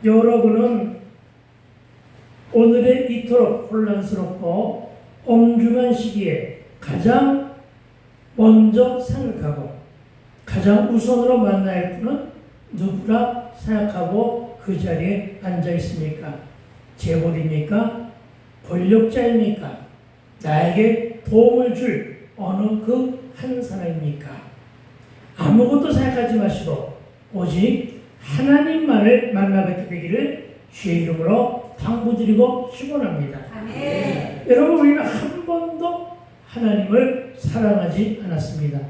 여러분은 오늘의 이토록 혼란스럽고 엄중한 시기에 가장 먼저 생각하고 가장 우선으로 만나야 할 분은 누구라 생각하고 그 자리에 앉아 있습니까? 재벌입니까? 권력자입니까? 나에게 도움을 줄 어느 그 한 사람입니까? 아무것도 생각하지 마시고 오직 하나님만을 만나뵙게 되기를 주의 이름으로 당부드리고 축원합니다. 여러분, 우리는 한 번도 하나님을 사랑하지 않았습니다.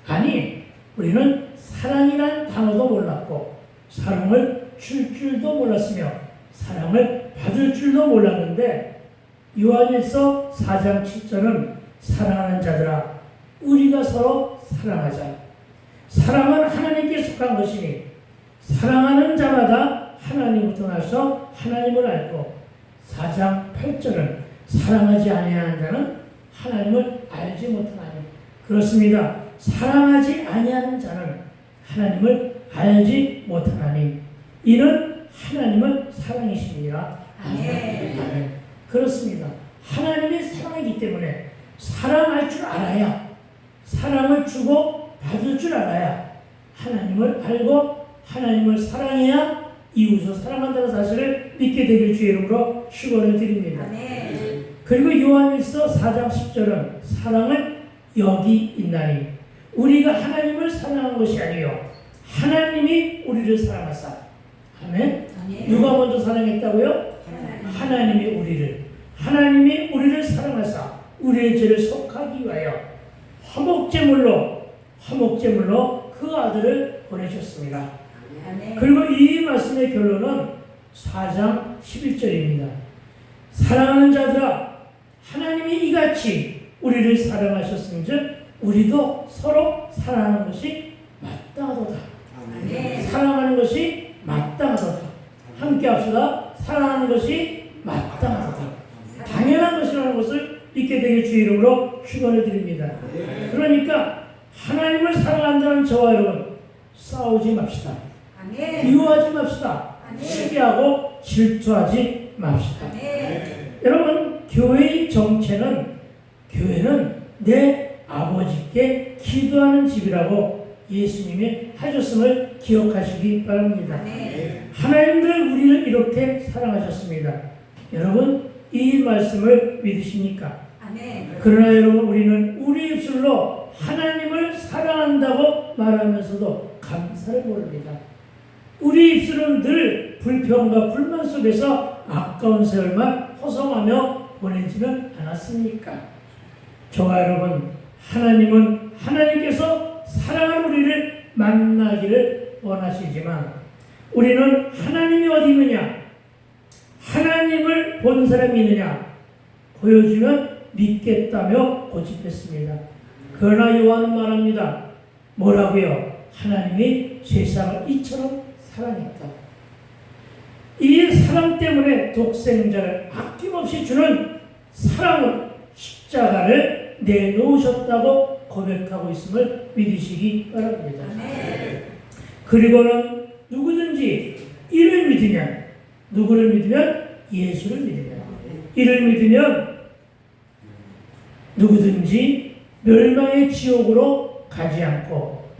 아니, 우리는 사랑이란 단어도 몰랐고 사랑을 줄 줄도 몰랐으며 사랑을 받을 줄도 몰랐는데 요한일서 4장 7절은 사랑하는 자들아 우리가 서로 사랑하자. 사랑은 하나님께 속한 것이니 사랑하는 자마다 하나님부터 나서 하나님을 알고 4장 8절은 사랑하지 아니하는 자는 하나님을 알지 못하나니. 그렇습니다. 사랑하지 아니하는 자는 하나님을 알지 못하나니 이는 하나님은 사랑이십니다. 아멘. 그렇습니다. 하나님이 사랑이기 때문에 사랑할 줄 알아야, 사랑을 주고 받을 줄 알아야, 하나님을 알고 하나님을 사랑해야 이웃을 사랑한다는 사실을 믿게 되길 주의 이름으로 축원을 드립니다. 그리고 요한일서 4장 10절은 사랑은 여기 있나니 우리가 하나님을 사랑한 것이 아니요 하나님이 우리를 사랑하사. 아멘. 누가 먼저 사랑했다고요? 하나님이 하나님이 우리를 사랑하사 우리의 죄를 속하기 위하여 화목제물로 그 아들을 보내셨습니다. 그리고 이 말씀의 결론은 4장 11절입니다. 사랑하는 자들아 하나님이 이같이 우리를 사랑하셨은즉 우리도 서로 사랑하는 것이 마땅하도다. 사랑하는 것이 마땅하도다. 함께 합시다. 사랑하는 것이 마땅하도다. 당연한 것이라는 것을 믿게 되길 주의 이름으로 축원을 드립니다. 그러니까 하나님을 사랑한다는 저와 여러분 싸우지 맙시다. 미워하지 맙시다. 시기하고 질투하지 맙시다. 여러분, 교회의 정체는 교회는 내 아버지께 기도하는 집이라고 예수님이 하셨음을 기억하시기 바랍니다. 하나님들 우리를 이렇게 사랑하셨습니다. 여러분, 이 말씀을 믿으십니까? 그러나 여러분, 우리는 우리 입술로 하나님을 사랑한다고 말하면서도 감사를 모릅니다. 우리 입술은 늘 불평과 불만 속에서 아까운 세월만 허송하며 보내지는 않았습니까? 저와 여러분, 하나님은 하나님께서 사랑하는 우리를 만나기를 원하시지만 우리는 하나님이 어디 있느냐, 하나님을 본 사람이 있느냐 보여주면 믿겠다며 고집했습니다. 그러나 요한은 말합니다. 뭐라고요? 하나님이 세상을 이처럼 사랑했다. 이 사랑 때문에 독생자를 아낌없이 주는 사랑을, 십자가를 내놓으셨다고 고백하고 있음을 믿으시기 바랍니다. 그리고는 누구든지 이를 믿으면, 누구를 믿으면? 예수를 믿으면, 이를 믿으면 누구든지 멸망의 지옥으로 가지 않고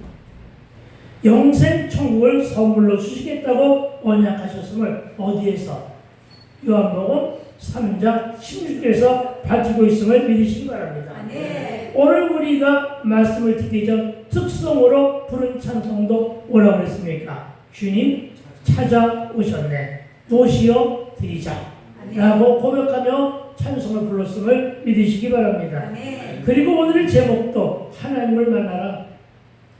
영생 천국을 선물로 주시겠다고 언약하셨음을 어디에서? 요한복음 3장 16절에서 밝히고 있음을 믿으시기 바랍니다. 오늘 우리가 말씀을 듣기 전 특성으로 부른 찬송도 뭐라고 그랬습니까? 주님 찾아오셨네, 도시어 드리자 라고 고백하며 찬송을 불렀음을 믿으시기 바랍니다. 그리고 오늘의 제목도 하나님을 만나라.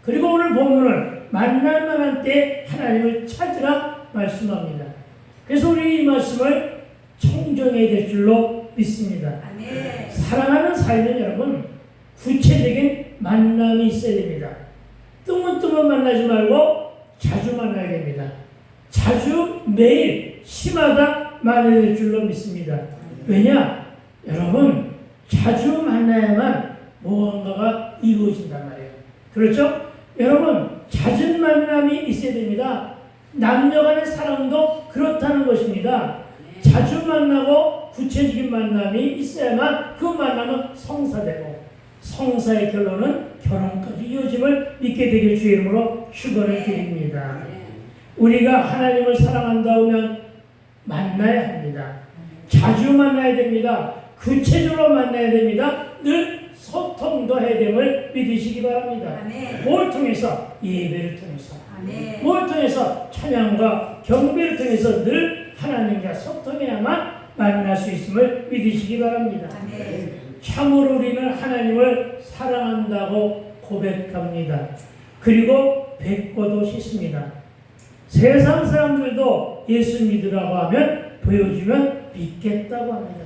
그리고 오늘 본문은 만날 만한 때 하나님을 찾으라 말씀합니다. 그래서 우리 이 말씀을 청정해야 될 줄로 믿습니다. 사랑하는 사이는 여러분 구체적인 만남이 있어야 됩니다. 뜨문뜨문 만나지 말고 자주 만나야 됩니다. 자주, 매일, 시마다 만나야 될 줄로 믿습니다. 왜냐? 여러분, 자주 만나야만 무언가가 이루어진단 말이에요. 그렇죠? 여러분, 잦은 만남이 있어야 됩니다. 남녀 간의 사랑도 그렇다는 것입니다. 자주 만나고 구체적인 만남이 있어야만 그 만남은 성사되고 성사의 결론은 결혼까지 이어짐을 믿게 되길 주의 이름으로 축원을 드립니다. 우리가 하나님을 사랑한다면 만나야 합니다. 자주 만나야 됩니다. 구체적으로 만나야 됩니다. 늘 소통도 해야 됨을 믿으시기 바랍니다. 뭘 통해서? 예배를 통해서. 뭘 통해서? 찬양과 경배를 통해서 늘 하나님과 소통해야만 만날 수 있음을 믿으시기 바랍니다. 참으로 우리는 하나님을 사랑한다고 고백합니다. 그리고 뵙고도 싶습니다. 세상 사람들도 예수 믿으라고 하면 보여주면 믿겠다고 합니다.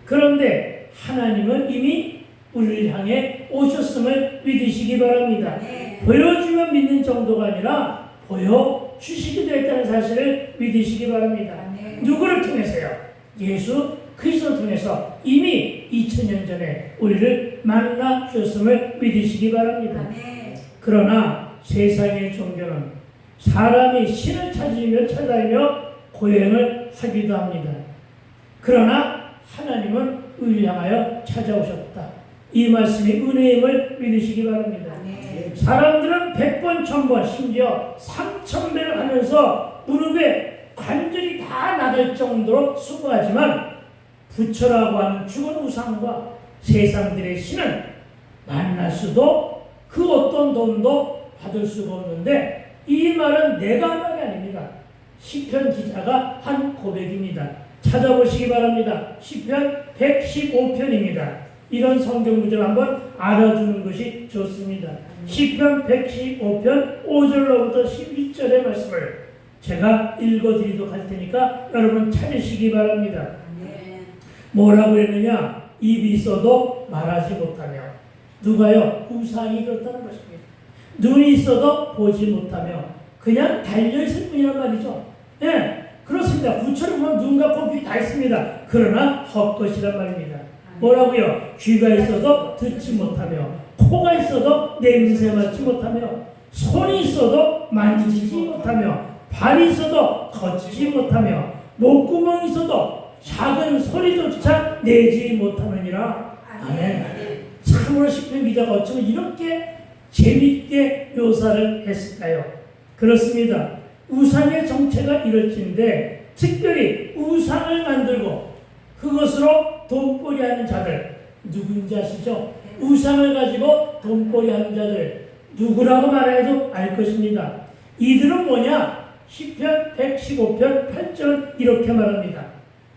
그런데 하나님은 이미 우리를 향해 오셨음을 믿으시기 바랍니다. 보여주면 믿는 정도가 아니라 보여주시기도 했다는 사실을 믿으시기 바랍니다. 누구를 통해서요? 예수 그리스도를 통해서 이미 2000년 전에 우리를 만나 주셨음을 믿으시기 바랍니다. 그러나 세상의 종교는 사람이 신을 찾아다니며 고행을 하기도 합니다. 그러나 하나님은 우리를 향하여 찾아오셨다. 이 말씀이 은혜임을 믿으시기 바랍니다. 사람들은 100번, 1000번, 심지어 3000배를 하면서 무릎에 관절이 다 나갈 정도로 수고하지만 부처라고 하는 죽은 우상과 세상들의 신은 만날 수도 그 어떤 돈도 받을 수가 없는데 이 말은 내가 한 말이 아닙니다. 시편 기자가 한 고백입니다. 찾아보시기 바랍니다. 시편 115편입니다. 이런 성경 구절을 한번 알아두는 것이 좋습니다. 시편 115편 5절로부터 11절의 말씀을 제가 읽어드리도록 할 테니까 여러분 찾으시기 바랍니다. 뭐라고 했느냐? 입이 있어도 말하지 못하며. 누가요? 우상이 그렇다는 것입니다. 눈이 있어도 보지 못하며 그냥 달려있을 뿐이란 말이죠. 예, 그렇습니다. 부처를 보면 눈과 코, 귀 다 있습니다. 그러나 헛것이란 말입니다. 뭐라고요? 귀가 있어도 듣지 못하며 코가 있어도 냄새 맡지 못하며 손이 있어도 만지지 못하며 발이 있어도 걷지 못하며 목구멍이 있어도 작은 소리조차 내지 못하느니라. 아멘. 참으로 시편 기자가 어쩌면 이렇게 재밌게 묘사를 했을까요? 그렇습니다. 우상의 정체가 이럴진데 특별히 우상을 만들고 그것으로 돈벌이 하는 자들 누군지 아시죠? 우상을 가지고 돈벌이 하는 자들 누구라고 말해도 알 것입니다. 이들은 뭐냐? 시편 115편 8절 이렇게 말합니다.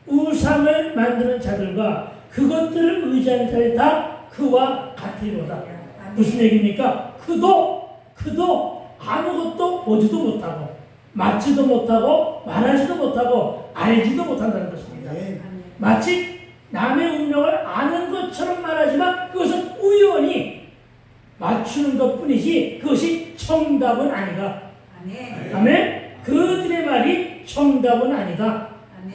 우상을 만드는 자들과 그것들을 의지하는 자들이 다 그와 같으리로다. 무슨 얘기입니까? 그도 아무것도 보지도 못하고 맞지도 못하고 말하지도 못하고 알지도 못한다는 것입니다. 마치 남의 운명을 아는 것처럼 말하지만 그것은 우연히 맞추는 것뿐이지 그것이 정답은 아니다. 아멘. 그들의 말이 정답은 아니다.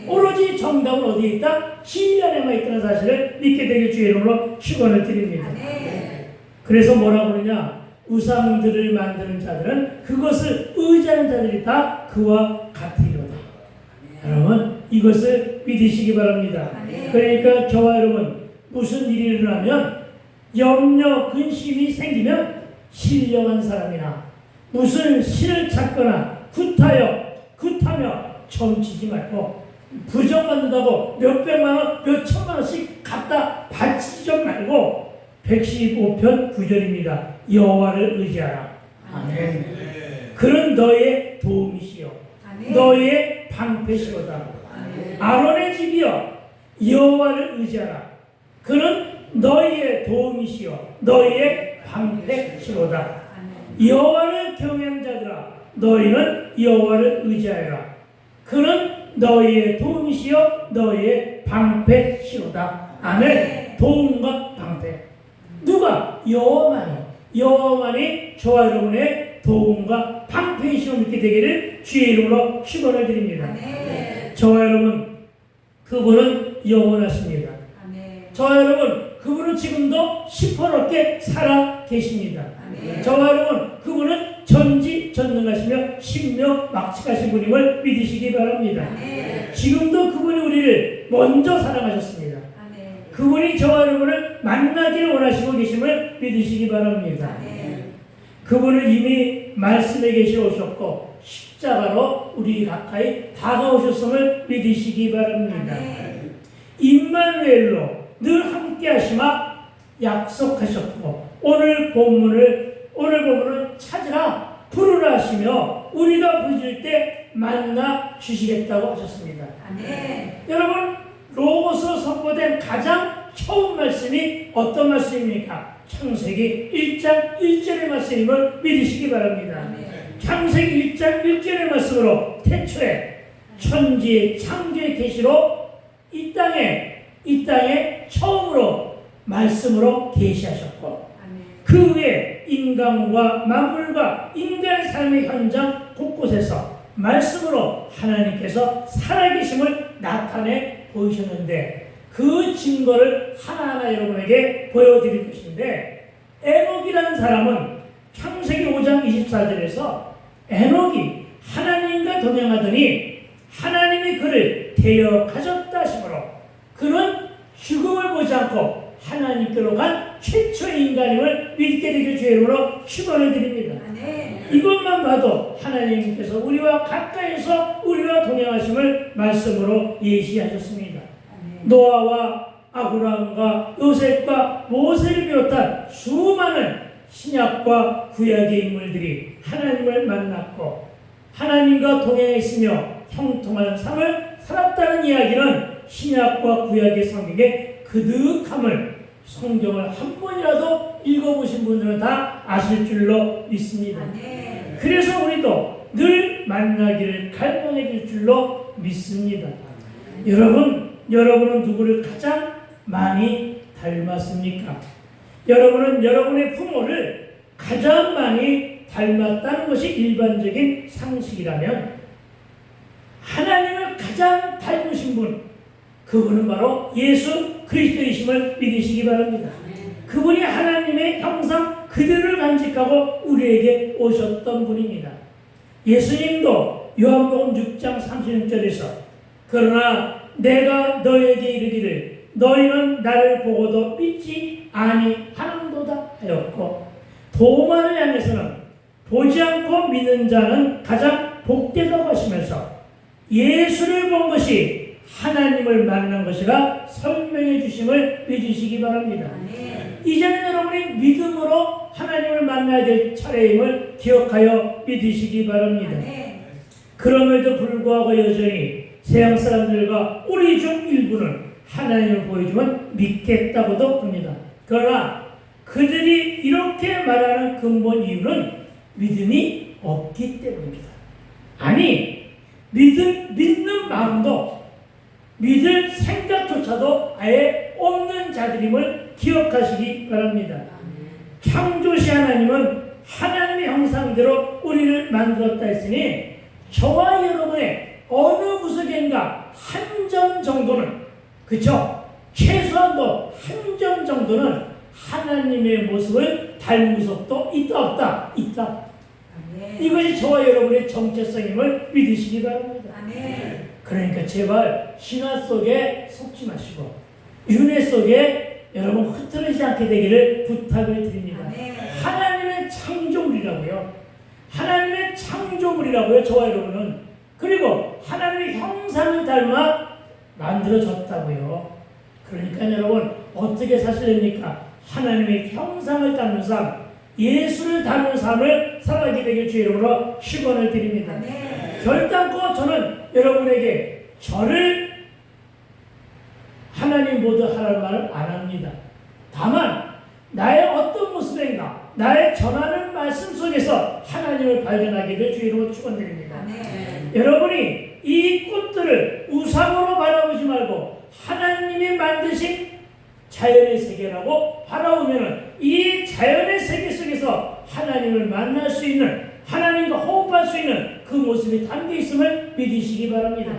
오로지 정답은 어디에 있다? 진리 안에만 있다는 사실을 믿게 되길 주의 이름으로 축원을 드립니다. 그래서 뭐라고 그러냐? 우상들을 만드는 자들은 그것을 의지하는 자들이 다 그와 같으리로다. 여러분 이것을 믿으시기 바랍니다. 그러니까 저와 여러분 무슨 일이 일어나면 염려 근심이 생기면 신령한 사람이나 무슨 신을 찾거나 굿하며 점치지 말고 부정받는다고 몇백만 원, 몇천만 원씩 갖다 바치지 좀 말고 115편 9절입니다. 여호와를 의지하라. 아멘. 그는 너의 도움이시요 너의 방패시로다. 아론의 집이여 여호와를 의지하라. 그는 너희의 도움이시요 너희의 방패시로다. 여호와를 경외하는 자들아 너희는 여호와를 의지하여라. 그는 너희의 도움이시요 너희의 방패시로다. 아멘. 도움과 방패. 누가? 여호와만이 저와 여러분의 도움과 방패이시오 믿게 되기를 주의 이름으로 축원을 드립니다. 저와 여러분 그분은 영원하십니다. 저와 여러분 그분은 지금도 시퍼렇게 살아 계십니다. 저와 여러분 그분은 전지전능하시며 신명막측하신 분임을 믿으시기 바랍니다. 지금도 그분이 우리를 먼저 사랑하셨습니다. 그분이 저와 여러분을 만나기를 원하시고 계심을 믿으시기 바랍니다. 그분은 이미 말씀에 계시러 오셨고 십자가로 우리 가까이 다가오셨음을 믿으시기 바랍니다. 임마누엘로 늘 함께 하시마 약속하셨고 오늘 본문은 찾으라 부르라 하시며 우리가 부르실 때 만나 주시겠다고 하셨습니다. 여러분 로고스로 선포된 가장 처음 말씀이 어떤 말씀입니까? 창세기 1장 1절의 말씀임을 믿으시기 바랍니다. 창세기 1장 1절의 말씀으로 태초에 천지의 창조의 계시로 이 땅에 처음으로 말씀으로 계시하셨고 그 후에 인간과 만물과 인간의 삶의 현장 곳곳에서 말씀으로 하나님께서 살아계심을 나타내 보이셨는데 그 증거를 하나하나 여러분에게 보여드릴 것인데 에녹이라는 사람은 창세기 5장 24절에서 에녹이 하나님과 동행하더니 하나님이 그를 데려가셨다 하시므로 그는 죽음을 보지 않고 하나님께로 간 최초의 인간임을 믿게 되길 주의 이름으로 축원을 드립니다. 이것만 봐도 하나님께서 우리와 가까이서 우리와 동행하심을 말씀으로 예시하셨습니다. 노아와 아브라함과 요셉과 모세를 비롯한 수많은 신약과 구약의 인물들이 하나님을 만났고 하나님과 동행했으며 형통한 삶을 살았다는 이야기는 신약과 구약의 성경에 그득함을 성경을 한 번이라도 읽어보신 분들은 다 아실 줄로 믿습니다. 그래서 우리도 늘 만나기를 갈망해 줄 줄로 믿습니다. 여러분은 누구를 가장 많이 닮았습니까? 여러분은 여러분의 부모를 가장 많이 닮았다는 것이 일반적인 상식이라면 하나님을 가장 닮으신 분, 그분은 바로 예수 그리스도이심을 믿으시기 바랍니다. 그분이 하나님의 형상 그대로를 간직하고 우리에게 오셨던 분입니다. 예수님도 요한복음 6장 36절에서 그러나 내가 너에게 이르기를 너희는 나를 보고도 믿지 아니하는도다 하였고 도마를 향해서는 보지 않고 믿는 자는 가장 복되다고 하시면서 예수를 본 것이 하나님을 만난 것이라 설명해 주심을 믿으시기 바랍니다. 이제는 여러분이 믿음으로 하나님을 만나야 될 차례임을 기억하여 믿으시기 바랍니다. 그럼에도 불구하고 여전히 세상 사람들과 우리 중 일부는 하나님을 보여주면 믿겠다고도 합니다. 그러나 그들이 이렇게 말하는 근본 이유는 믿음이 없기 때문입니다. 아니, 믿는 마음도 믿을 생각조차도 아예 없는 자들임을 기억하시기 바랍니다. 창조시 하나님은 하나님의 형상대로 우리를 만들었다 했으니 저와 여러분의 어느 구석인가 한 점 정도는 그쵸? 최소한도 한 점 정도는 하나님의 모습을 닮은 구석도 있다 없다? 있다. 이것이 저와 여러분의 정체성임을 믿으시기 바랍니다. 그러니까 제발 신화 속에 속지 마시고 윤회 속에 여러분 흐트러지지 않게 되기를 부탁을 드립니다. 하나님의 창조물이라고요. 하나님의 창조물이라고요. 저와 여러분은. 그리고 하나님의 형상을 닮아 만들어졌다고요. 그러니까 여러분 어떻게 사실입니까? 하나님의 형상을 닮는 삶, 예수를 닮은 삶을 살아가게 되길 주의 이름으로 축원을 드립니다. 결단코 저는 여러분에게 저를 하나님 모두 하라는 말을 안 합니다. 다만 나의 어떤 모습인가, 나의 전하는 말씀 속에서 하나님을 발견하게 될 주의 이름으로 축원드립니다. 여러분이 이 꽃들을 우상으로 바라보지 말고 하나님이 만드신 자연의 세계라고 바라보면 이 자연의 세계 속에서 하나님을 만날 수 있는, 하나님과 호흡할 수 있는 그 모습이 담겨 있음을 믿으시기 바랍니다.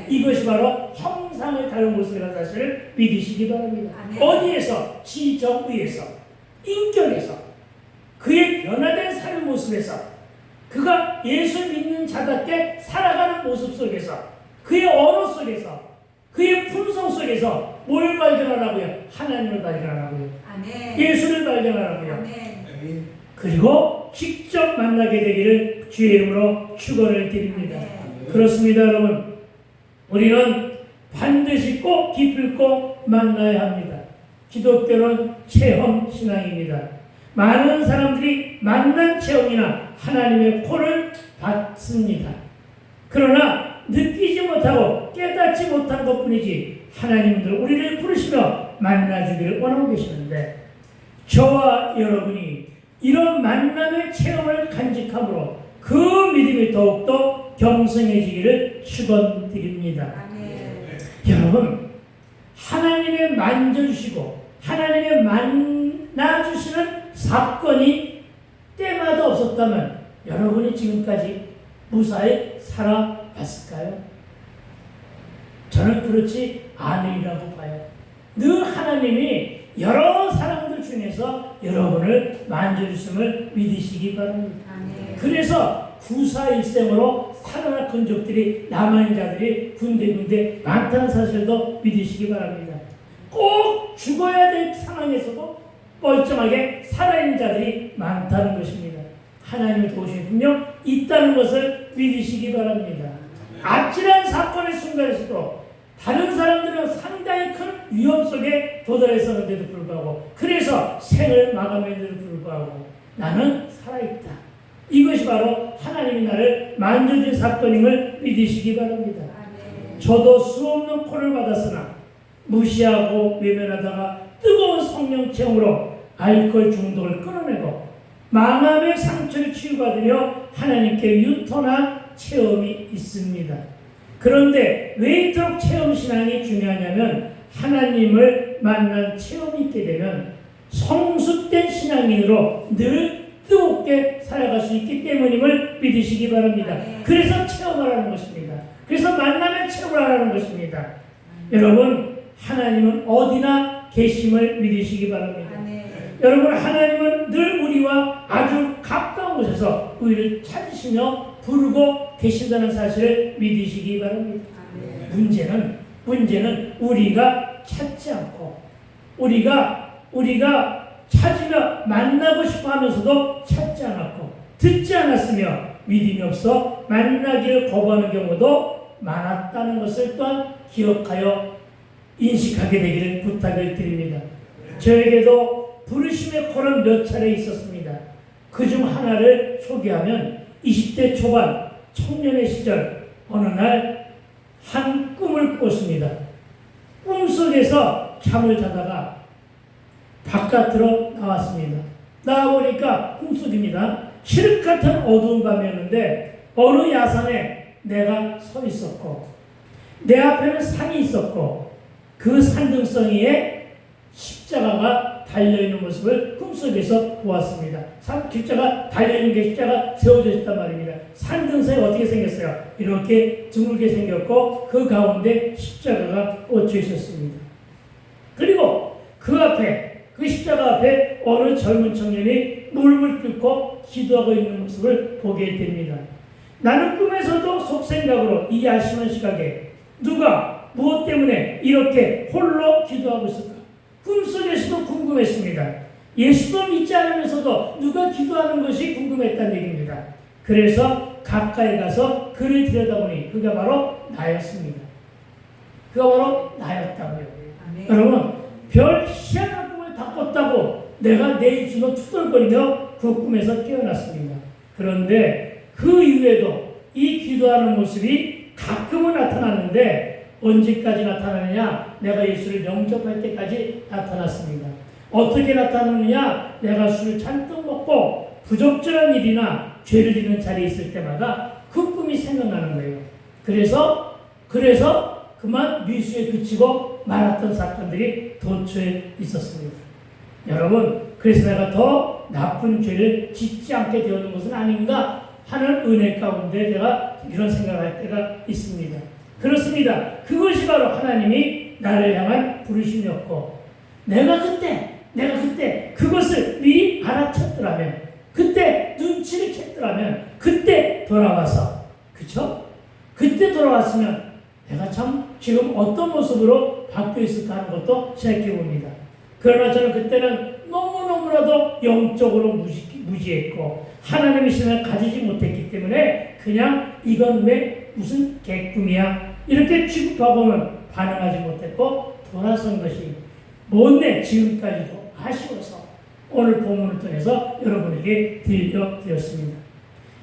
이것이 바로 형상을 닮은 모습이라는 사실을 믿으시기 바랍니다. 어디에서? 지정의에서, 인격에서, 그의 변화된 삶의 모습에서 그가 예수 믿는 자답게 살아가는 모습 속에서, 그의 언어 속에서, 그의 품성 속에서 뭘 발견하라고요? 하나님을 발견하라고요. 아멘. 예수를 발견하라고요. 아멘. 그리고 직접 만나게 되기를 주의 이름으로 축원을 드립니다. 아멘. 그렇습니다, 여러분. 우리는 반드시 꼭 기필코 만나야 합니다. 기독교는 체험 신앙입니다. 많은 사람들이 만난 체험이나 하나님의 콜을 받습니다. 그러나 느끼지 못하고 깨닫지 못한 것뿐이지 하나님들 우리를 부르시며 만나주기를 원하고 계시는데, 저와 여러분이 이런 만남의 체험을 간직함으로 그 믿음이 더욱더 경성해지기를 축원드립니다. 아멘. 여러분, 하나님의 만져주시고 하나님의 만나주시는 사건이 때마다 없었다면 여러분이 지금까지 무사히 살아봤을까요? 저는 그렇지 않으리라고 봐요. 늘 하나님이 여러 사람들 중에서 여러분을 만져주심을 믿으시기 바랍니다. 아멘. 그래서 구사일생으로 살아날 흔적들이 남아있는 자들이 군데군데 많다는 사실도 믿으시기 바랍니다. 꼭 죽어야 될 상황에서도 멀쩡하게 살아있는 자들이 많다는 것입니다. 하나님의 도우심이 분명 있다는 것을 믿으시기 바랍니다. 아찔한 사건의 순간에서도 다른 사람들은 상당히 큰 위험 속에 도달했었는데도 불구하고, 그래서 생을 마감했는데도 불구하고 나는 살아있다. 이것이 바로 하나님이 나를 만져준 사건임을 믿으시기 바랍니다. 아멘. 저도 수없는 콜을 받았으나 무시하고 외면하다가 뜨거운 성령 체험으로 알코올 중독을 끊어내고 마음의 상처를 치유받으며 하나님께 유턴한 체험이 있습니다. 그런데 왜 이토록 체험 신앙이 중요하냐면, 하나님을 만난 체험이 있게 되면 성숙된 신앙인으로 늘 뜨겁게 살아갈 수 있기 때문임을 믿으시기 바랍니다. 그래서 체험을 하는 것입니다. 그래서 만남의 체험을 하라는 것입니다. 여러분, 하나님은 어디나 계심을 믿으시기 바랍니다. 여러분, 하나님은 늘 우리와 아주 가까운 곳에서 우리를 찾으시며 부르고 계신다는 사실을 믿으시기 바랍니다. 문제는 우리가 찾지 않고 우리가 찾으며 만나고 싶어 하면서도 찾지 않았고 듣지 않았으며 믿음이 없어 만나기를 거부하는 경우도 많았다는 것을 또한 기억하여 인식하게 되기를 부탁을 드립니다. 저에게도 부르심의 콜은 몇 차례 있었습니다. 그중 하나를 소개하면 20대 초반 청년의 시절 어느 날 한 꿈을 꿨습니다. 꿈속에서 잠을 자다가 바깥으로 나왔습니다. 나와보니까 꿈속입니다. 칠흑 같은 어두운 밤이었는데 어느 야산에 내가 서 있었고 내 앞에는 산이 있었고 그 산등성이에 십자가가 달려있는 모습을 꿈속에서 보았습니다. 십자가 달려있는 게 십자가 세워져 있단 말입니다. 산등성이 어떻게 생겼어요? 이렇게 둥글게 생겼고 그 가운데 십자가가 꽂혀 있었습니다. 그리고 그 앞에, 그 십자가 앞에 어느 젊은 청년이 무릎을 꿇고 기도하고 있는 모습을 보게 됩니다. 나는 꿈에서도 속생각으로 이 야심한 시각에 누가 무엇 때문에 이렇게 홀로 기도하고 있을까? 꿈속에서도 궁금했습니다. 예수도 믿지 않으면서도 누가 기도하는 것이 궁금했다는 얘기입니다. 그래서 가까이 가서 그를 들여다보니 그가 바로 나였습니다. 그가 바로 나였다고요. 아멘. 여러분, 별 희한한 꿈을 다 꿨다고 내가 내 입술로 투덜거리며 그 꿈에서 깨어났습니다. 그런데 그 이후에도 이 기도하는 모습이 가끔은 나타났는데 언제까지 나타나느냐? 내가 예수를 영접할 때까지 나타났습니다. 어떻게 나타나느냐? 내가 술을 잔뜩 먹고 부적절한 일이나 죄를 짓는 자리에 있을 때마다 그 꿈이 생각나는 거예요. 그래서 그만 미수에 그치고 말았던 사건들이 도처에 있었습니다. 여러분, 그래서 내가 더 나쁜 죄를 짓지 않게 되었는 것은 아닌가 하는 은혜 가운데 내가 이런 생각할 때가 있습니다. 그렇습니다. 그것이 바로 하나님이 나를 향한 부르심이었고 내가 그때 그것을 미리 알아챘더라면, 그때 눈치를 챘더라면, 그때 돌아와서, 그쵸? 그때 돌아왔으면 내가 참 지금 어떤 모습으로 바뀌어 있을까 하는 것도 생각해 봅니다. 그러나 저는 그때는 너무너무나도 영적으로 무지했고 하나님의 신을 가지지 못했기 때문에 그냥 이건 왜 무슨 개꿈이야 이렇게 취급하고는 반응하지 못했고 돌아선 것이 못내 지금까지도 아쉬워서 오늘 본문을 통해서 여러분에게 들려드렸습니다.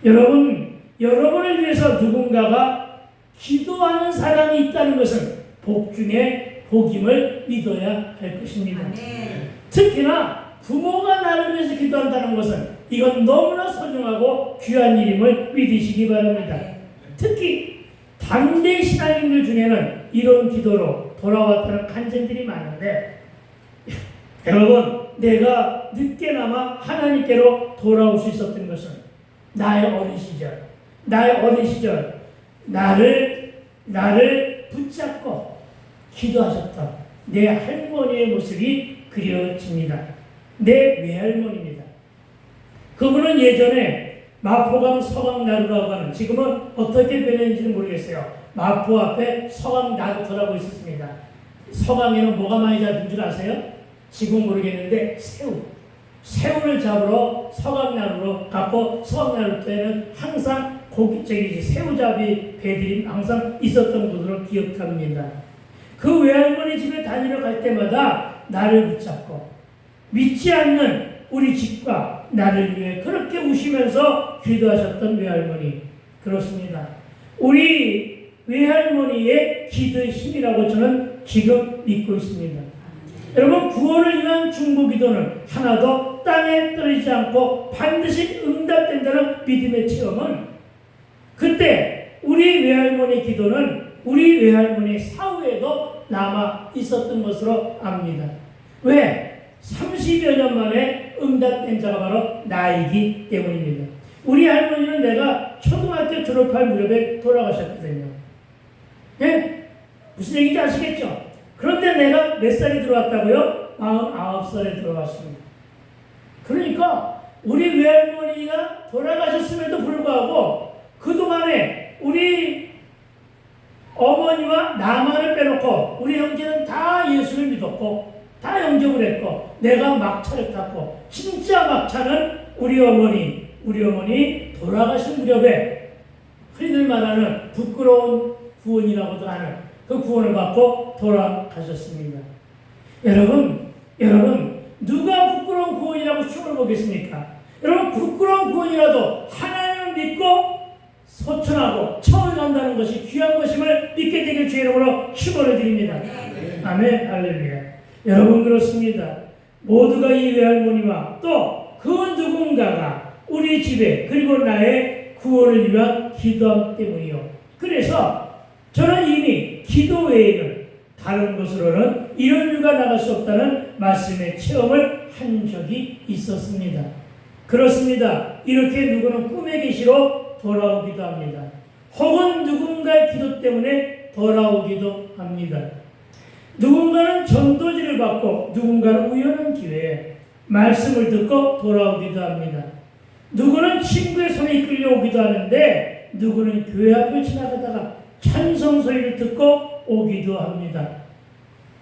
여러분을 위해서 누군가가 기도하는 사람이 있다는 것은 복 중에 복임을 믿어야 할 것입니다. 특히나 부모가 나를 위해서 기도한다는 것은 이건 너무나 소중하고 귀한 일임을 믿으시기 바랍니다. 특히 당대 신앙인들 중에는 이런 기도로 돌아왔다는 간증들이 많은데 여러분, 내가 늦게나마 하나님께로 돌아올 수 있었던 것은 나의 어린 시절 나를 붙잡고 기도하셨던 내 할머니의 모습이 그려집니다. 내 외할머니입니다. 그분은 예전에 마포강 서강나루라고 하는, 지금은 어떻게 변했는지는 모르겠어요. 마포 앞에 서강나루터라고 있었습니다. 서강에는 뭐가 많이 잡힌 줄 아세요? 지금 모르겠는데 새우를 잡으러 서강나루로 갔고 서강나루터에는 항상 새우잡이 배들이 항상 있었던 곳으로 기억합니다. 그 외할머니 집에 다니러 갈 때마다 나를 붙잡고 믿지 않는 우리 집과 나를 위해 그렇게 우시면서 기도하셨던 외할머니, 그렇습니다. 우리 외할머니의 기도의 힘이라고 저는 지금 믿고 있습니다. 여러분, 구원을 위한 중보기도는 하나도 땅에 떨어지지 않고 반드시 응답된다는 믿음의 체험은 그때 우리 외할머니 기도는 우리 외할머니 사후에도 남아 있었던 것으로 압니다. 왜? 30여 년 만에 응답된 자가 바로 나이기 때문입니다. 우리 할머니는 내가 초등학교 졸업할 무렵에 돌아가셨거든요. 네? 무슨 얘기인지 아시겠죠? 그런데 내가 몇 살에 들어왔다고요? 49살에 들어왔습니다. 그러니까 우리 외할머니가 돌아가셨음에도 불구하고 그동안에 우리 어머니와 나만을 빼놓고 우리 형제는 다 예수를 믿었고 다 영접을 했고 내가 막차를 탔고 진짜 막차는 우리 어머니 돌아가신 무렵에 흔히들 말하는 부끄러운 구원이라고도 하는 그 구원을 받고 돌아가셨습니다. 여러분 누가 부끄러운 구원이라고 춤을 보겠습니까? 여러분, 부끄러운 구원이라도 하나님을 믿고 소천하고 처음 간다는 것이 귀한 것임을 믿게 되길 주의 이름으로 축원을 드립니다. 아멘, 할렐루야. 여러분, 그렇습니다. 모두가 이 외할머니와 또 그 누군가가 우리 집에 그리고 나의 구원을 위한 기도함 때문이요. 그래서 저는 이미 기도 외에는 다른 곳으로는 이런 이유가 나갈 수 없다는 말씀의 체험을 한 적이 있었습니다. 그렇습니다. 이렇게 누구는 꿈의 계시로 돌아오기도 합니다. 혹은 누군가의 기도 때문에 돌아오기도 합니다. 누군가는 전도지를 받고 누군가는 우연한 기회에 말씀을 듣고 돌아오기도 합니다. 누구는 친구의 손에 이끌려 오기도 하는데 누구는 교회 앞을 지나가다가 찬송 소리를 듣고 오기도 합니다.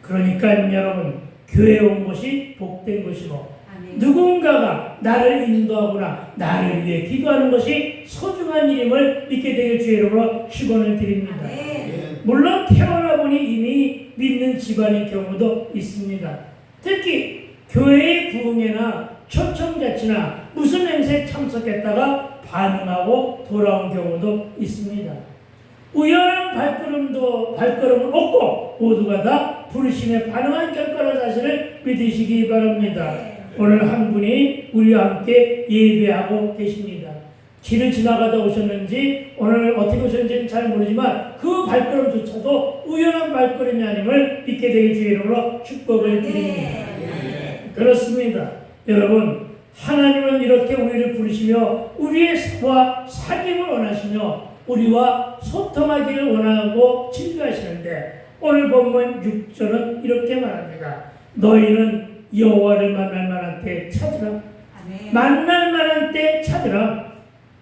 그러니까 여러분, 교회에 온 것이 복된 것이고 누군가가 나를 인도하거나 나를 위해 기도하는 것이 소중한 일임을 믿게 되길 주의 이름으로 축원을 드립니다. 물론 태어나 보니 이미 믿는 집안의 경우도 있습니다. 특히 교회의 부흥회나 초청잔치나 무슨 행사에 참석했다가 반응하고 돌아온 경우도 있습니다. 우연한 발걸음은 없고 모두가 다 부르심에 반응한 결과라는 사실을 믿으시기 바랍니다. 오늘 한 분이 우리와 함께 예배하고 계십니다. 길을 지나가다 오셨는지 오늘 어떻게 오셨는지는 잘 모르지만 그 발걸음조차도 우연한 발걸음이 아님을 믿게 되길 주의 이름으로 축복을 드립니다. 그렇습니다. 여러분, 하나님은 이렇게 우리를 부르시며 우리와 사귐을 원하시며 우리와 소통하기를 원하고 친구하시는데 오늘 본문 6절은 이렇게 말합니다. 너희는 여호와를 만날 만한 때 찾으라. 만날 만한 때 찾으라.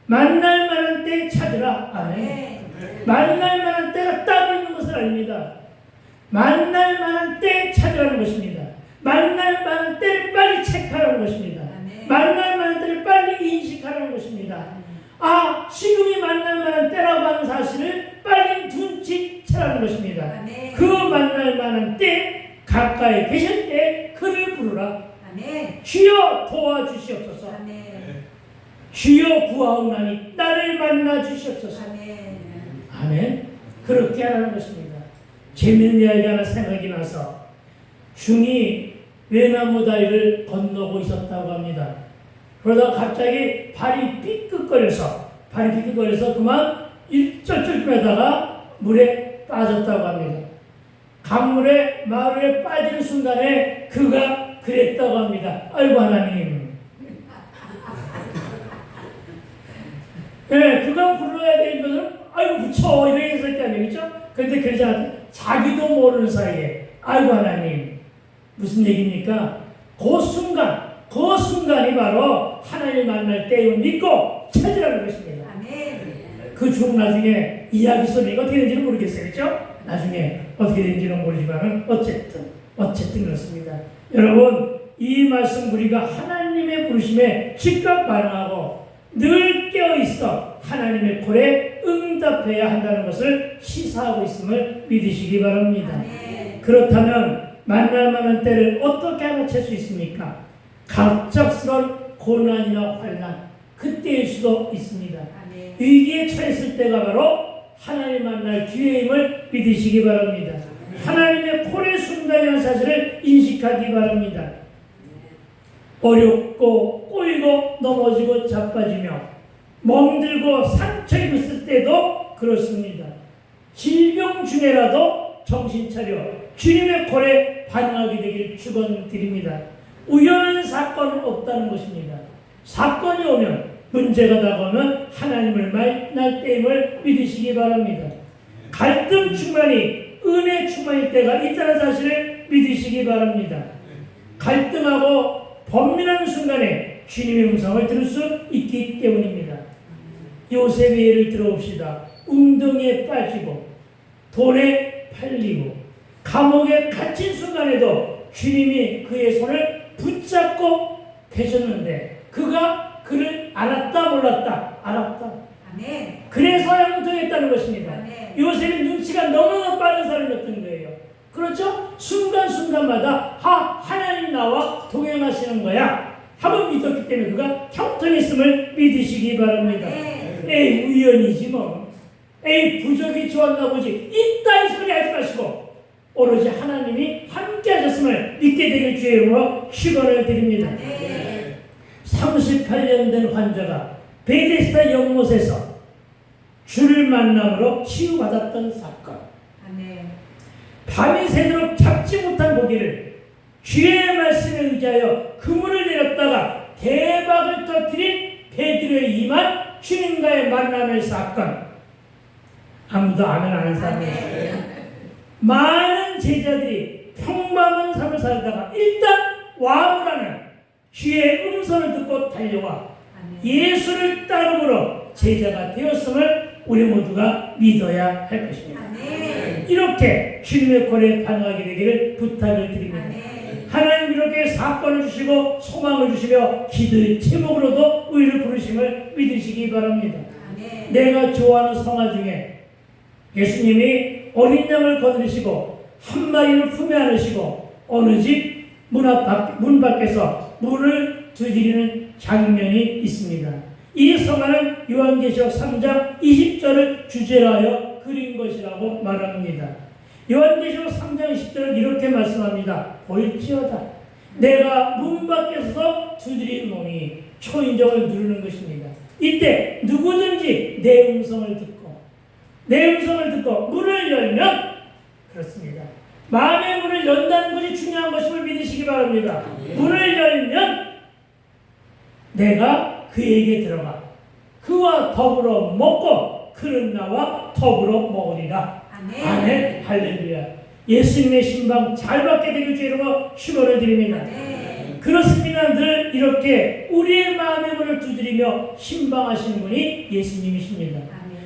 만날 만한 때 찾으라. 아멘. 만날 만한 때가 따로 있는 것은 아닙니다. 만날 만한 때 찾으라는 것입니다. 만날 만한 때를 빨리 체크하라는 것입니다. 만날 만한 때를 빨리 인식하라는 것입니다. 아, 지금이 만날 만한 때라고 하는 사실을 빨리 눈치채라는 것입니다. 그 만날 만한 때 가까이 계실 때 그를 부르라. 주여 도와주시옵소서. 주여 구하옵나니 나를 만나 주시옵소서. 아멘. 그렇게 하라는 것입니다. 재미있는 이야기 하나 생각이 나서 중이 외나무 다리를 건너고 있었다고 합니다. 그러다 갑자기 발이 삐끗거려서 그만 일절절하다가 물에 빠졌다고 합니다. 강물에 마루에 빠지는 순간에 그가 그랬다고 합니다. 아이고 하나님. 네, 그가 불러야 되는 것은 아이고 붙여 이렇게 했을 때 아니겠죠? 그런데 그러지 않았어요. 자기도 모르는 사이에 아이고 하나님. 무슨 얘기입니까? 그 순간이 바로 하나님 만날 때임을 믿고 찾으라는 것입니다. 그 중 나중에 이야기 소리가 어떻게 되는지는 모르겠어요. 그렇죠? 나중에 어떻게 되는지는 모르지만 어쨌든 그렇습니다. 여러분, 이 말씀 우리가 하나님의 부르심에 즉각 반응하고 늘 깨어있어 하나님의 콜에 응답해야 한다는 것을 시사하고 있음을 믿으시기 바랍니다. 그렇다면 만날 만한 때를 어떻게 알아챌 수 있습니까? 갑작스러운 고난이나 환난, 그때일 수도 있습니다. 위기에 처했을 때가 바로 하나님 만날 기회임을 믿으시기 바랍니다. 하나님의 콜의 순간이라는 사실을 인식하기 바랍니다. 어렵고 꼬이고 넘어지고 자빠지며 멍들고 상처 입었을 때도 그렇습니다. 질병 중에라도 정신 차려 주님의 콜에 반응하게 되길 축원드립니다. 우연한 사건은 없다는 것입니다. 사건이 오면 문제가 다가오면 하나님을 만날 때임을 믿으시기 바랍니다. 갈등 충만이 은혜 충만일 때가 있다는 사실을 믿으시기 바랍니다. 갈등하고 번민하는 순간에 주님의 음성을 들을 수 있기 때문입니다. 요셉의 예를 들어봅시다. 웅덩이에 빠지고 돈에 팔리고 감옥에 갇힌 순간에도 주님이 그의 손을 붙잡고 계셨는데 그가 그를 알았다 몰랐다? 알았다. 아멘. 그래서 형통했다는 것입니다. 아멘. 요셉의 눈치가 너무나 빠른 사람이었던 거예요. 그렇죠? 순간순간마다 하나님 나와 동행하시는 거야 하고 믿었기 때문에 그가 형통했음을 믿으시기 바랍니다. 에이 우연이지 뭐. 에이 부적이 좋았나 보지. 이따위 소리 하지 마시고 오로지 하나님이 함께 하셨음을 믿게 되길 주의 이름으로 축원을 드립니다. 38년 된 환자가 베데스다 연못에서 주를 만남으로 치유받았던 사건. 밤이 새도록 잡지 못한 고기를 주의 말씀에 의지하여 그물을 내렸다가 대박을 터뜨린 베드로의 임한 주님과의 만남의 사건. 아무도 아멘 안 하는 사람이 있어요. 많은 제자들이 평범한 삶을 살다가 일단 와우라는 주의 음성을 듣고 달려와 예수를 따름으로 제자가 되었음을 우리 모두가 믿어야 할 것입니다. 이렇게 주님의 콜에 반응하게 되기를 부탁을 드립니다. 하나님 이렇게 사건을 주시고 소망을 주시며 기도의 제목으로도 우리를 부르심을 믿으시기 바랍니다. 내가 좋아하는 성화 중에 예수님이 어린 양을 거두시고 한 마리를 품에 안으시고 어느 집 문 밖에서 문을 두드리는 장면이 있습니다. 이 성화는 요한계시록 3장 20절을 주제로 하여 그린 것이라고 말합니다. 요한계시록 3장 20절은 이렇게 말씀합니다. 볼지어다 내가 문 밖에서 두드리노니 초인종을 누르는 것입니다. 이때 누구든지 내 음성을 듣고 문을 열면 그렇습니다. 마음의 문을 연다는 것이 중요한 것임을 믿으시기 바랍니다. 문을 열면 내가 그에게 들어가 그와 더불어 먹고 그는 나와 더불어 먹으리라. 아멘. 할렐루야. 예수님의 신방 잘 받게 되길 주의 이름으로 축원을 드립니다. 그렇습니다. 늘 이렇게 우리의 마음의 문을 두드리며 신방하시는 분이 예수님이십니다.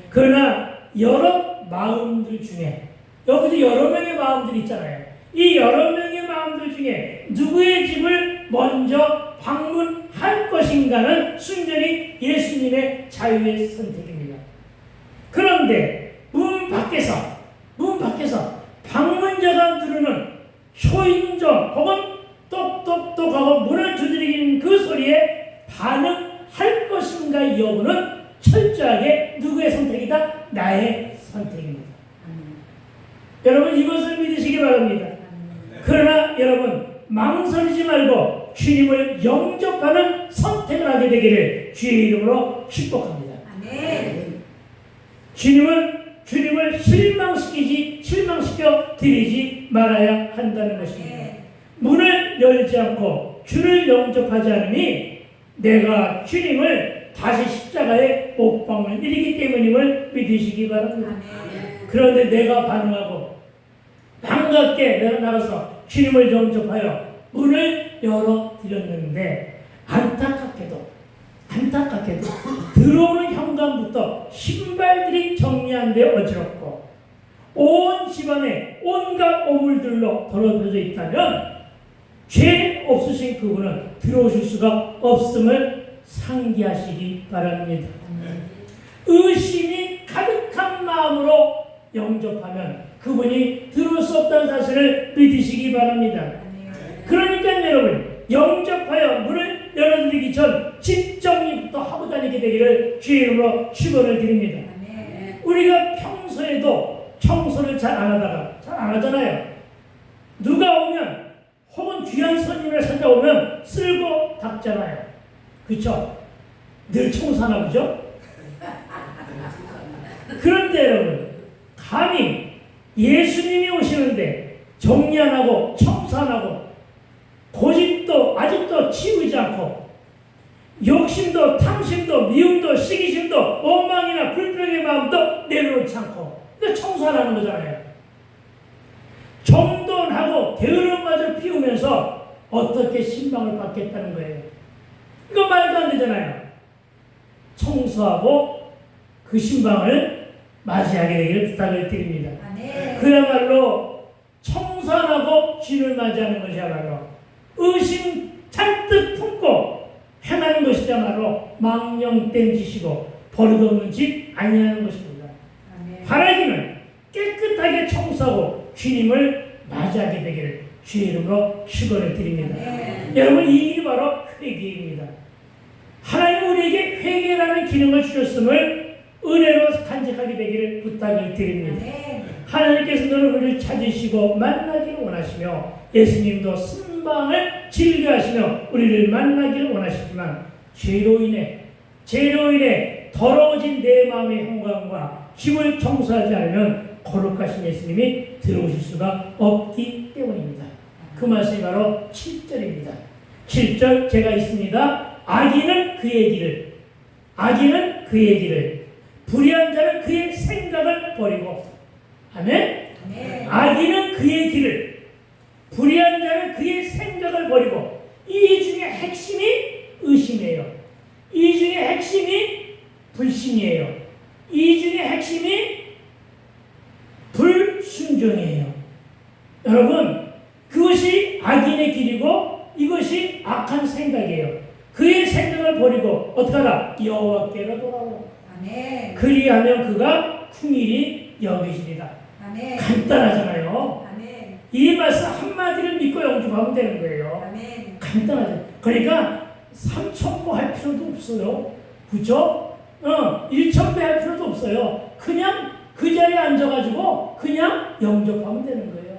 그러나 여러 마음들 중에, 여기도 여러 명의 마음들이 있잖아요. 이 여러 명의 마음들 중에 누구의 집을 먼저 방문할 것인가는 순전히 예수님의 자유의 선택입니다. 그런데 문 밖에서 방문자가 누르는 초인종 혹은 똑똑똑하고 문을 두드리는 그 소리에 반응할 것인가 여부는 철저하게 누구의 선택이다? 나의 선택입니다. 여러분 이것을 믿으시기 바랍니다. 그러나 여러분 망설이지 말고 주님을 영접하는 선택을 하게 되기를 주의 이름으로 축복합니다. 주님을 실망시켜 드리지 말아야 한다는 것입니다. 문을 열지 않고 주를 영접하지 않으니 내가 주님을 다시 십자가에 못 박는 일이기 때문임을 믿으시기 바랍니다. 그런데 내가 반응하고 반갑게 내가 나가서 주님을 영접하여 문을 열어드렸는데 안타깝게도 들어오는 현관부터 신발들이 정리 안 되어 어지럽고 온 집안에 온갖 오물들로 더러워져 있다면 죄 없으신 그분은 들어오실 수가 없음을 상기하시기 바랍니다. 의심이 가득한 마음으로 영접하면 그분이 들어올 수 없다는 사실을 믿으시기 바랍니다. 그러니까 여러분 영접하여 문을 열어드리기 전 집 정리부터 하고 다니게 되기를 주의 이름으로 축원을 드립니다. 우리가 평소에도 청소를 잘 안 하잖아요. 누가 오면 혹은 귀한 손님을 찾아오면 쓸고 닦잖아요. 그렇죠? 늘 청소하나 보죠? 그런데 여러분 감히 예수님이 오시는데 정리 안 하고 청소 안 하고 고집도 아직도 치우지 않고 욕심도 탐심도 미움도 시기심도 원망이나 불평의 마음도 내려놓지 않고 청소하라는 거잖아요. 정돈하고 게으름마저 피우면서 어떻게 신방을 받겠다는 거예요. 이거 말도 안 되잖아요. 청소하고 그 신방을 맞이하게 되기를 부탁을 드립니다. 그야말로 청소 안 하고 주를 맞이하는 것이야말로 의심 잔뜩 품고 행하는 것이야말로 망령된 짓이고 버릇없는 짓 아니하는 것입니다. 바라기는 깨끗하게 청소하고 주님을 맞이하게 되기를 주의 이름으로 축원을 드립니다. 여러분 이 일이 바로 회개입니다. 하나님 우리에게 회개라는 기능을 주셨음을 은혜로 간직하게 되기를 부탁을 드립니다. 하나님께서 너는 우리를 찾으시고 만나기를 원하시며 예수님도 순방을 즐겨하시며 우리를 만나기를 원하시지만 죄로 인해 더러워진 내 마음의 현관과 집을 청소하지 않으면 거룩하신 예수님이 들어오실 수가 없기 때문입니다. 그 말씀이 바로 7절입니다. 7절 제가 있습니다. 악인은 그의 길을 불의한 자는 그의 생각을 버리고 아멘? 악인은 그의 길을 불의한 자는 그의 생각을 버리고 이 중에 핵심이 의심이에요. 이 중에 핵심이 불신이에요. 이 중에 핵심이 불순종이에요. 여러분 그것이 악인의 길이고 이것이 악한 생각이에요. 그의 생각을 버리고 어떻게 하라? 여호와께로 돌아오라. 그리하면 그가 긍휼히 여기시리라. 간단하잖아요. 이 말씀 한마디를 믿고 영접하면 되는 거예요. 간단하죠. 그러니까 삼천보 할 필요도 없어요. 그죠? 1,000배 할 필요도 없어요. 그냥 그 자리에 앉아가지고 그냥 영접하면 되는 거예요.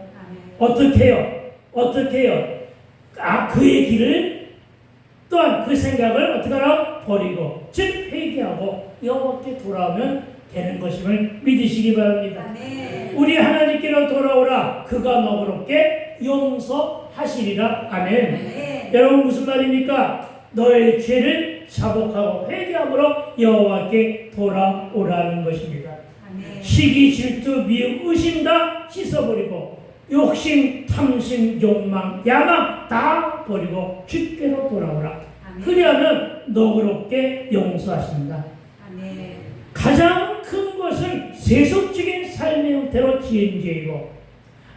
어떻게 해요? 그의 길을 또한 그 생각을 어떻게 하라? 버리고 즉 회개하고 여호와께 돌아오면 되는 것임을 믿으시기 바랍니다. 우리 하나님께로 돌아오라. 그가 너그럽게 용서하시리라. 아멘. 여러분 무슨 말입니까? 너의 죄를 자복하고 회개함으로 여호와께 돌아오라는 것입니다. 시기, 질투, 미움, 의심 다 씻어버리고 욕심, 탐심, 욕망, 야망 다 다 버리고 주께로 돌아오라. 그리하면 너그럽게 용서하신다. 가장 큰 것은 세속적인 삶의 형태로 지은 죄이고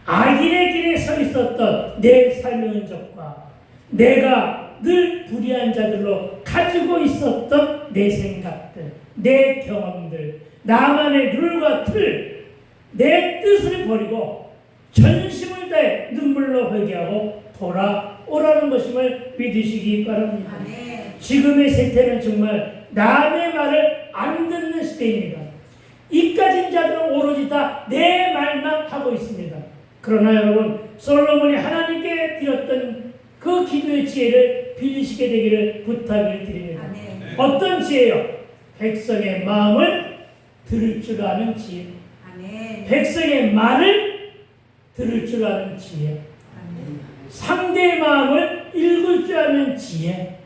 악인의 길에 서 있었던 내 삶의 흔적과 내가 늘 불의한 자들로 가지고 있었던 내 생각들, 내 경험들, 나만의 룰과 틀, 내 뜻을 버리고 전심을 다해 눈물로 회개하고 돌아오라는 것임을 믿으시기 바랍니다. 지금의 세태는 정말 남의 말을 안 듣는 시대입니다. 이까진 자들은 오로지 다 내 말만 하고 있습니다. 그러나 여러분, 솔로몬이 하나님께 드렸던 그 기도의 지혜를 빌리시게 되기를 부탁을 드립니다. 어떤 지혜요? 백성의 마음을 들을 줄 아는 지혜. 백성의 말을 들을 줄 아는 지혜. 상대의 마음을 읽을 줄 아는 지혜.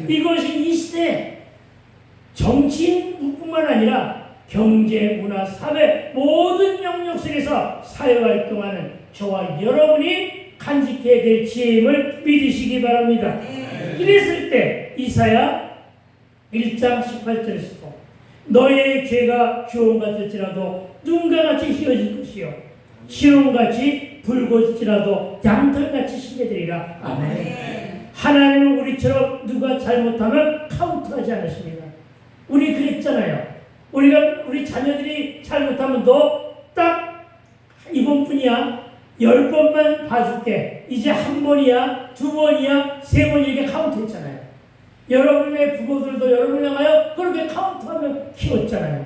이것이 이 시대 정치인뿐만 아니라 경제, 문화, 사회 모든 영역 속에서 사회활동하는 저와 여러분이 간직해야 될 지혜임을 믿으시기 바랍니다. 이랬을 때 이사야 1장 18절에서 너의 죄가 주홍 같을지라도 눈과 같이 희어질 것이요 시온같이 붉을지라도 양털같이 시게 되리라. 아멘. 하나님은 우리처럼 누가 잘못하면 카운트하지 않으십니다. 우리 그랬잖아요. 우리 자녀들이 잘못하면 너 딱 이번뿐이야. 10번만 봐줄게. 이제 한 번이야, 2번이야, 3번 이렇게 카운트했잖아요. 여러분의 부모들도 여러분을 향하여 그렇게 카운트하며 키웠잖아요.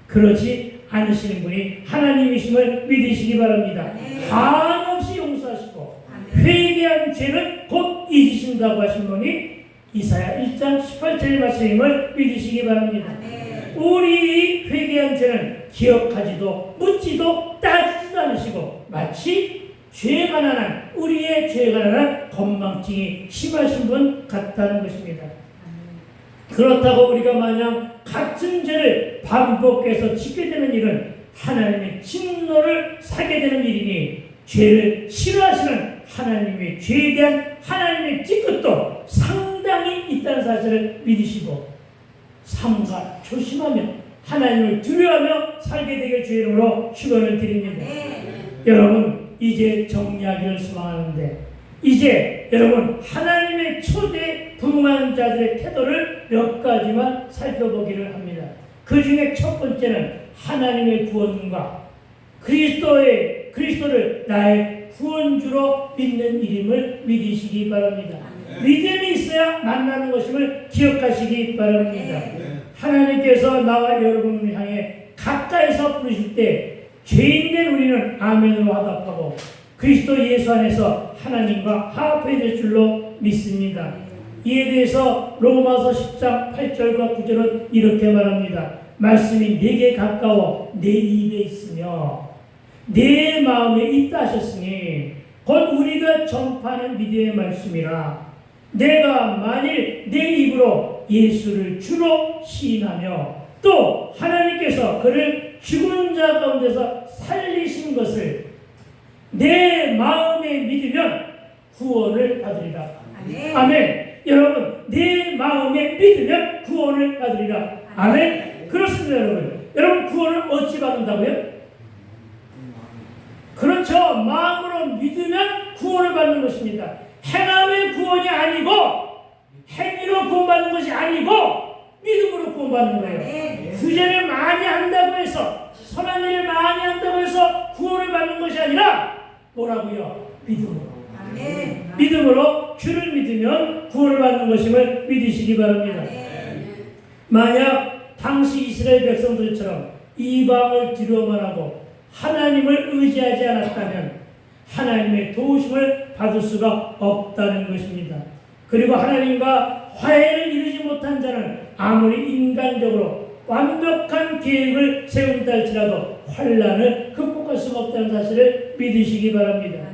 그러지 않으시는 분이 하나님이심을 믿으시기 바랍니다. 한없이 용서하시고 회개한 죄는 곧 잊으신다고 하신 분이 이사야 1장 18절의 말씀임을 믿으시기 바랍니다. 우리 회개한 죄는 기억하지도 묻지도 따지지도 않으시고 마치 죄가 나난 우리의 죄가 나난 건망증이 심하신 분 같다는 것입니다. 그렇다고 우리가 마냥 같은 죄를 반복해서 짓게 되는 일은 하나님의 진노를 사게 되는 일이니 죄를 싫어하시는 하나님의 죄에 대한 하나님의 뒤끝도 상당히 있다는 사실을 믿으시고 삼가 조심하며 하나님을 두려워하며 살게 되길 주의 이름으로 축원을 드립니다. 여러분, 이제 정리하기를 소망하는데 이제 여러분 하나님의 초대에 부응하는 자들의 태도를 몇 가지만 살펴보기를 합니다. 그 중에 첫 번째는 하나님의 구원과 그리스도를 나의 구원주로 믿는 일임을 믿으시기 바랍니다. 믿음이 있어야 만나는 것임을 기억하시기 바랍니다. 하나님께서 나와 여러분을 향해 가까이서 부르실 때 죄인된 우리는 아멘으로 화답하고 그리스도 예수 안에서 하나님과 화합해야 될 줄로 믿습니다. 이에 대해서 로마서 10장 8절과 9절은 이렇게 말합니다. 말씀이 내게 가까워 내 입에 있으며 내 마음에 있다 하셨으니 곧 우리가 전파하는 믿음의 말씀이라. 내가 만일 내 입으로 예수를 주로 시인하며 또 하나님께서 그를 죽은 자 가운데서 살리신 것을 내 마음에 믿으면 구원을 받으리라. 아멘. 여러분, 내 마음에 믿으면 구원을 받으리라. 아멘. 그렇습니다, 여러분. 여러분, 구원을 어찌 받는다고요? 그렇죠. 마음으로 믿으면 구원을 받는 것입니다. 행함의 구원이 아니고 행위로 구원받는 것이 아니고 믿음으로 구원받는 거예요. 구제를 많이 한다고 해서 선한 일을 많이 한다고 해서 구원을 받는 것이 아니라 뭐라고요? 믿음으로. 믿음으로 주를 믿으면 구원을 받는 것임을 믿으시기 바랍니다. 만약 당시 이스라엘 백성들처럼 이방을 두려워만 하고 하나님을 의지하지 않았다면 하나님의 도우심을 받을 수가 없다는 것입니다. 그리고 하나님과 화해를 이루지 못한 자는 아무리 인간적으로 완벽한 계획을 세운다 할지라도 환난을 극복할 수가 없다는 사실을 믿으시기 바랍니다.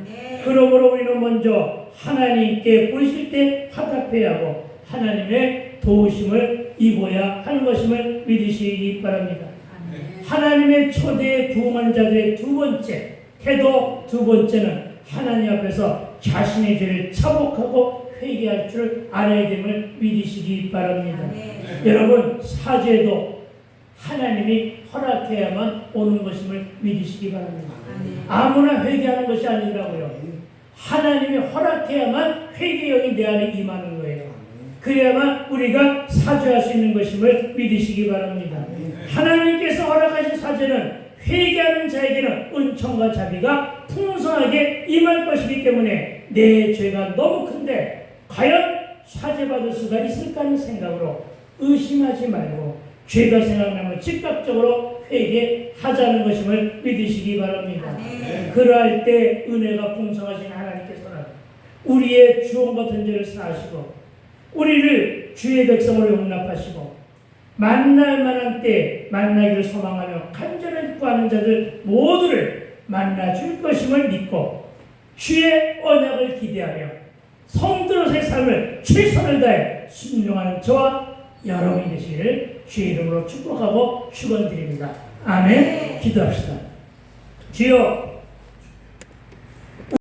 그러므로 우리는 먼저 하나님께 부르실 때 화답해야 하고 하나님의 도우심을 입어야 하는 것임을 믿으시기 바랍니다. 하나님의 초대에 부응하는 자들의 두 번째 태도, 두 번째는 하나님 앞에서 자신의 죄를 자복하고 회개할 줄 알아야 됨을 믿으시기 바랍니다. 여러분, 사죄도 하나님이 허락해야만 오는 것임을 믿으시기 바랍니다. 아무나 회개하는 것이 아니라고요. 하나님이 허락해야만 회개형이 내 안에 임하는 거예요. 그래야만 우리가 사죄할 수 있는 것임을 믿으시기 바랍니다. 하나님께서 허락하신 사죄는 회개하는 자에게는 은총과 자비가 풍성하게 임할 것이기 때문에 내 죄가 너무 큰데 과연 사죄받을 수가 있을까 하는 생각으로 의심하지 말고 죄가 생각나면 즉각적으로 회개하자는 것임을 믿으시기 바랍니다. 그러할 때 은혜가 풍성하신 하나님께서는 우리의 주홍 같은 죄를 사하시고 우리를 주의 백성으로 용납하시고 만날 만한 때 만나기를 소망하며 간절히 구하는 자들 모두를 만나줄 것임을 믿고 주의 언약을 기대하며 성도로서의 삶을 최선을 다해 순종하는 저와 여러분이 되시기를 주의 이름으로 축복하고 축원드립니다. 아멘. 기도합시다. 주여,